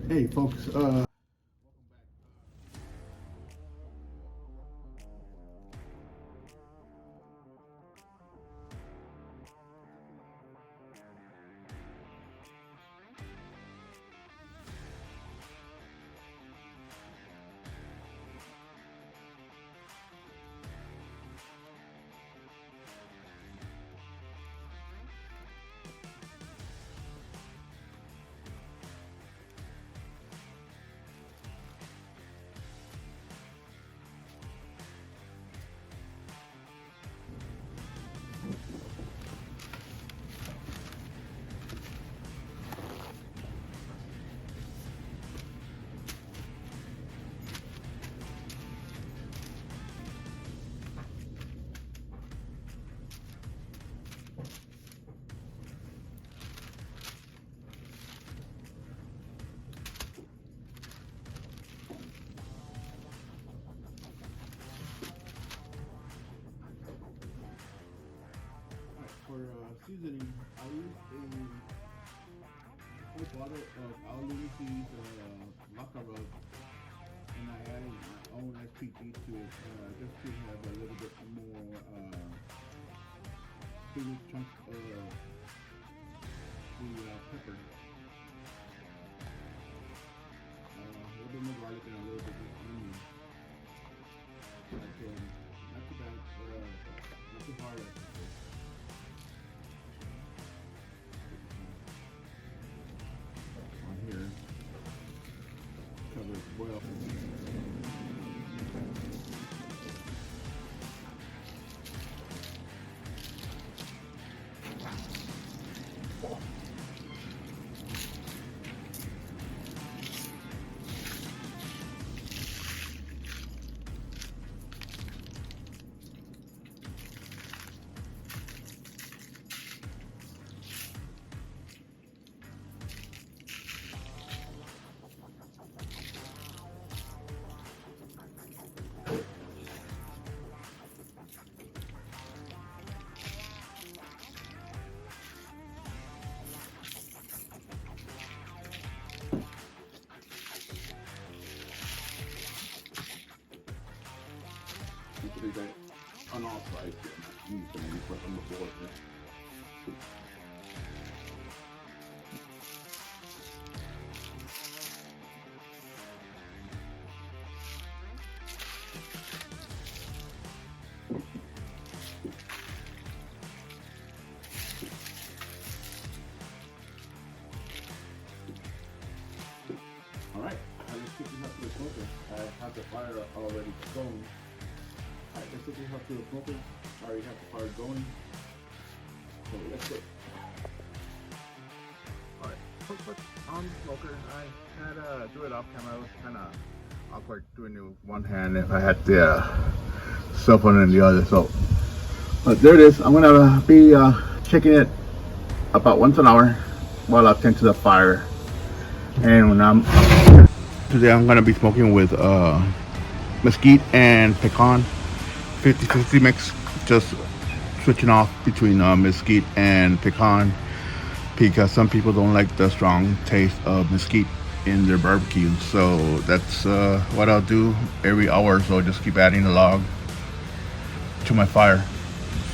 Hey folks, for seasoning, I use a whole bottle of Al Lucy's maca rub, and I added my own SPG to it, just to have a little bit more bigger chunk of the pepper. A little bit more garlic and a little bit more onion. But, not too bad, not too hard, I should say. On here, cover it well. You can do that on all sides here. You can maybe put on the board here. Alright, let's get this up to the smoker. I have the fire already going. Alright, let's take this up to the smoker. I already have the fire going. So let's go. Alright, quick on the smoker. I had to do it off camera. It was kind of awkward doing it with one hand if I had the cell phone in the other. So, but there it is. I'm gonna be checking it about once an hour while I tend to the fire. And when today I'm gonna be smoking with mesquite and pecan, 50-50 mix. Just switching off between mesquite and pecan because some people don't like the strong taste of mesquite in their barbecue. So that's what I'll do every hour or so. Just keep adding a log to my fire.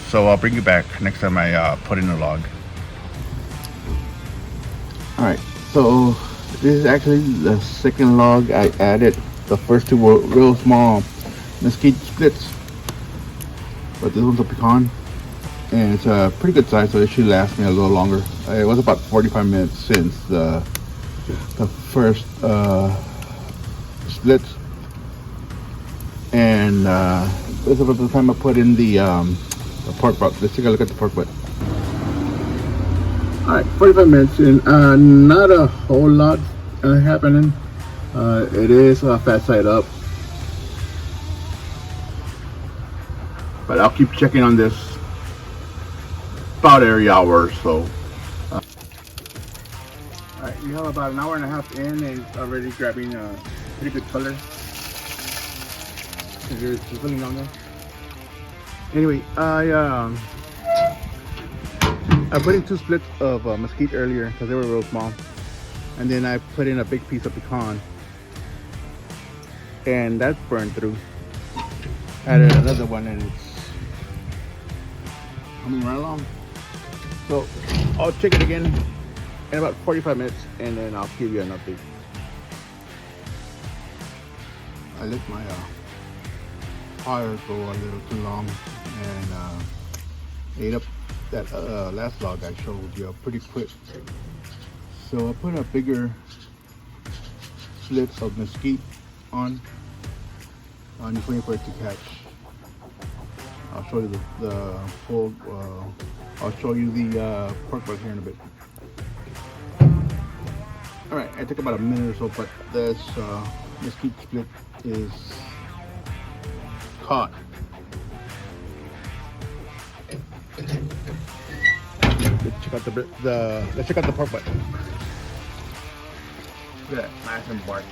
So I'll bring you back next time I put in a log. Alright, so this is actually the second log I added. The first two were real small mesquite splits, but this one's a pecan, and it's a pretty good size, so it should last me a little longer. It was about 45 minutes since the first split, and this is about the time I put in the pork butt. Let's take a look at the pork butt. Alright, 45 minutes and not a whole lot happening. It is fat side up, but I'll keep checking on this about every hour or so. Alright, we have about an hour and a half in, and it's already grabbing a pretty good color. It's really long there. Anyway, I put in 2 splits of mesquite earlier because they were real small, and then I put in a big piece of pecan, and that's burned through. Added another one, and it's coming right along. So I'll check it again in about 45 minutes, and then I'll give you an update. I let my fire go a little too long, and ate up that last log I showed you pretty quick. So I put a bigger slit of mesquite on just waiting for it to catch. I'll show you the full. I'll show you the pork butt here in a bit. All right, it took about a minute or so, but this mesquite split is caught. Let's check out the pork butt. Look at that, nice and bark.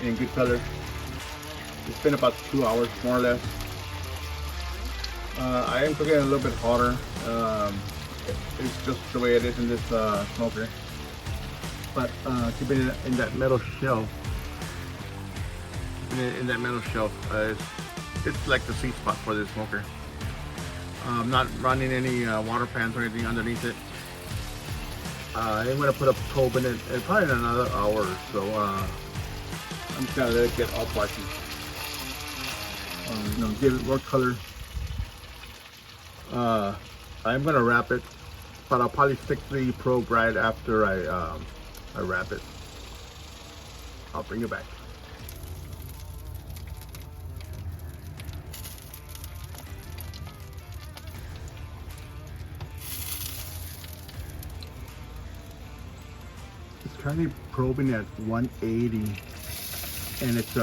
In good color. It's been about 2 hours, more or less. I am cooking it a little bit hotter. It's just the way it is in this smoker. But keeping it in that metal shelf. In that metal shelf, it's like the sweet spot for this smoker. I'm not running any water pans or anything underneath it. I'm gonna put a probe in it probably in another hour or so. I'm just gonna let it get all barky. Give it more color. I'm gonna wrap it, but I'll probably stick the probe right after I wrap it. I'll bring it back. It's currently probing at 180, and it's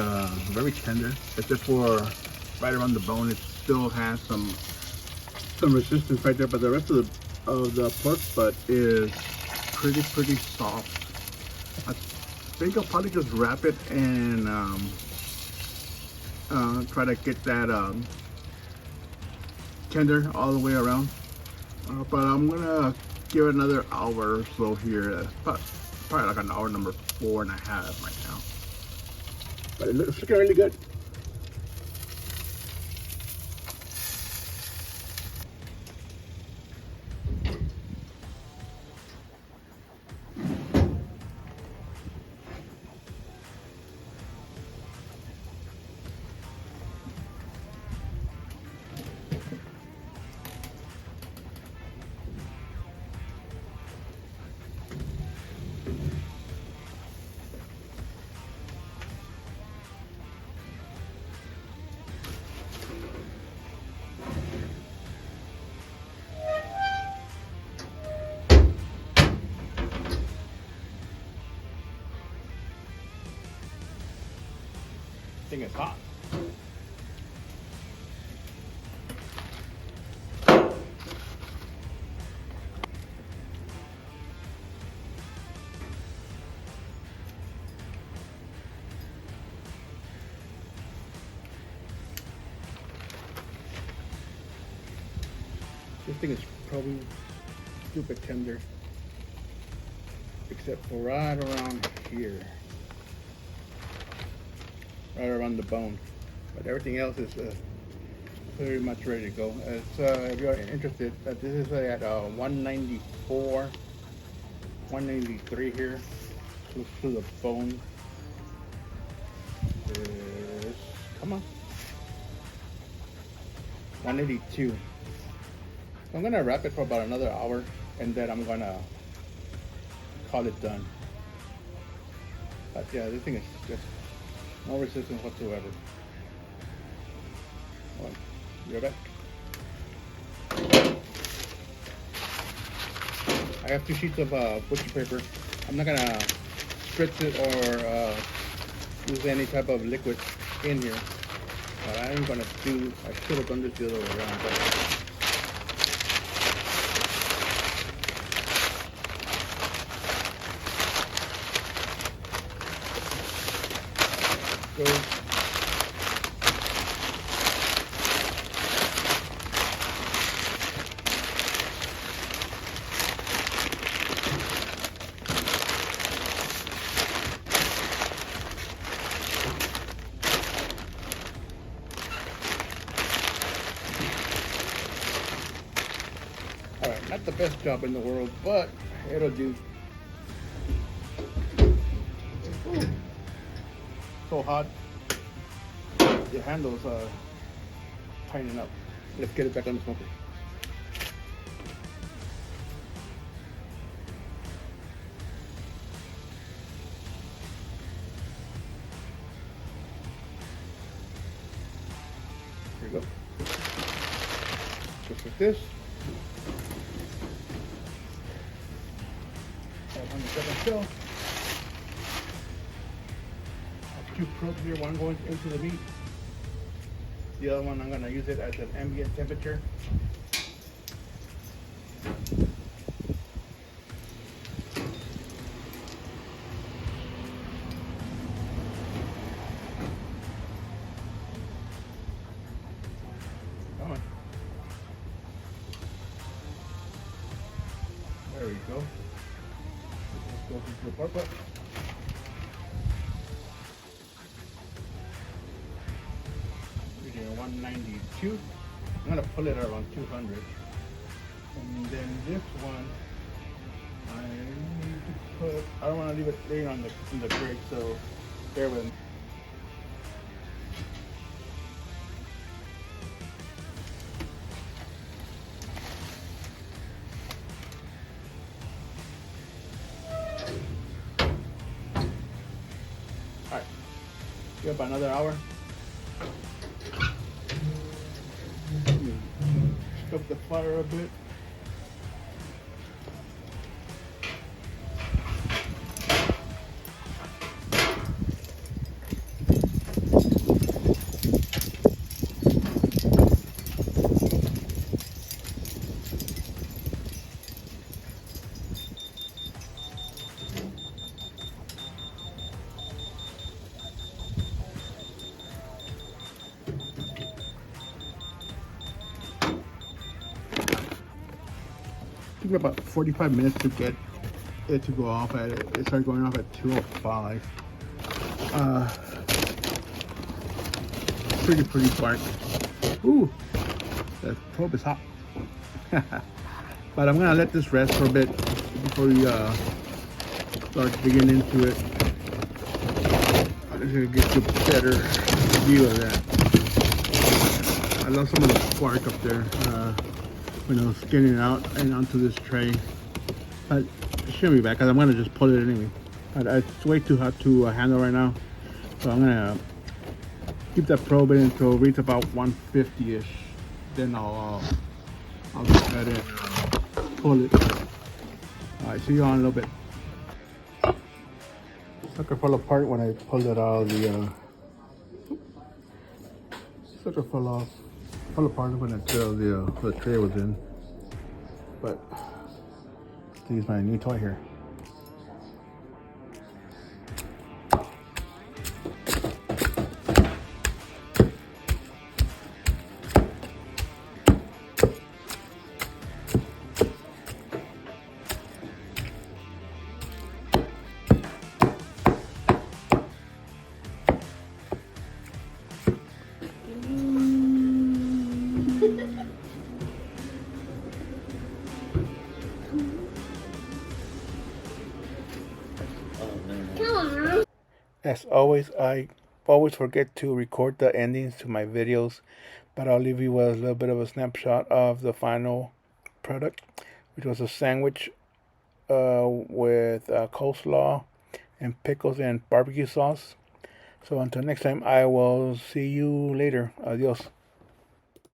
very tender. Except for right around the bone, it still has some resistance right there, but the rest of the pork butt is pretty soft. I think I'll probably just wrap it and try to get that tender all the way around. But I'm gonna give it another hour or so here. Probably like an hour number 4.5 right now. But it looks looking really good. Thing is hot. This thing is probably stupid tender, except for right around here. Right around the bone, but everything else is pretty much ready to go. If you're interested, this is at 194, 193 here, close to the bone. Come on, 182. So I'm gonna wrap it for about another hour, and then I'm gonna call it done. But yeah, this thing is just no resistance whatsoever. Well, you're back. I have 2 sheets of butcher paper. I'm not gonna spritz it or use any type of liquid in here. But I am gonna do. I should have done this the other way around. But Not the best job in the world, but it'll do. Ooh. So hot. The handle's tightening up. Let's get it back on the smoker. Here we go. Just like this. 500-second shell. Two probes here, one going into the meat. The other one I'm gonna use it at an ambient temperature. Come on. There we go. Let's go into the part. 192. I'm gonna pull it around 200. And then this one, I need to put. I don't want to leave it laying on the grate, so bear with me. All right, give about another hour. Up the fire a bit. Took about 45 minutes to get it to go off. It started going off at 2:05. Pretty spark. Ooh, the probe is hot. But I'm gonna let this rest for a bit before we start digging into it. I'm just gonna get you a better view of that. I love some of the spark up there. When I was getting it out and onto this tray. But it shouldn't be bad because I'm going to just pull it anyway. But it's way too hot to handle right now. So I'm going to keep that probe in until it reaches about 150-ish. Then I'll go ahead and pull it. Alright, see you on in a little bit. Sucker fell apart when I pulled it out of the sucker fell apart when the tray was in. But to use my new toy here. As always, I always forget to record the endings to my videos, but I'll leave you with a little bit of a snapshot of the final product, which was a sandwich with coleslaw and pickles and barbecue sauce. So until next time, I will see you later. Adios.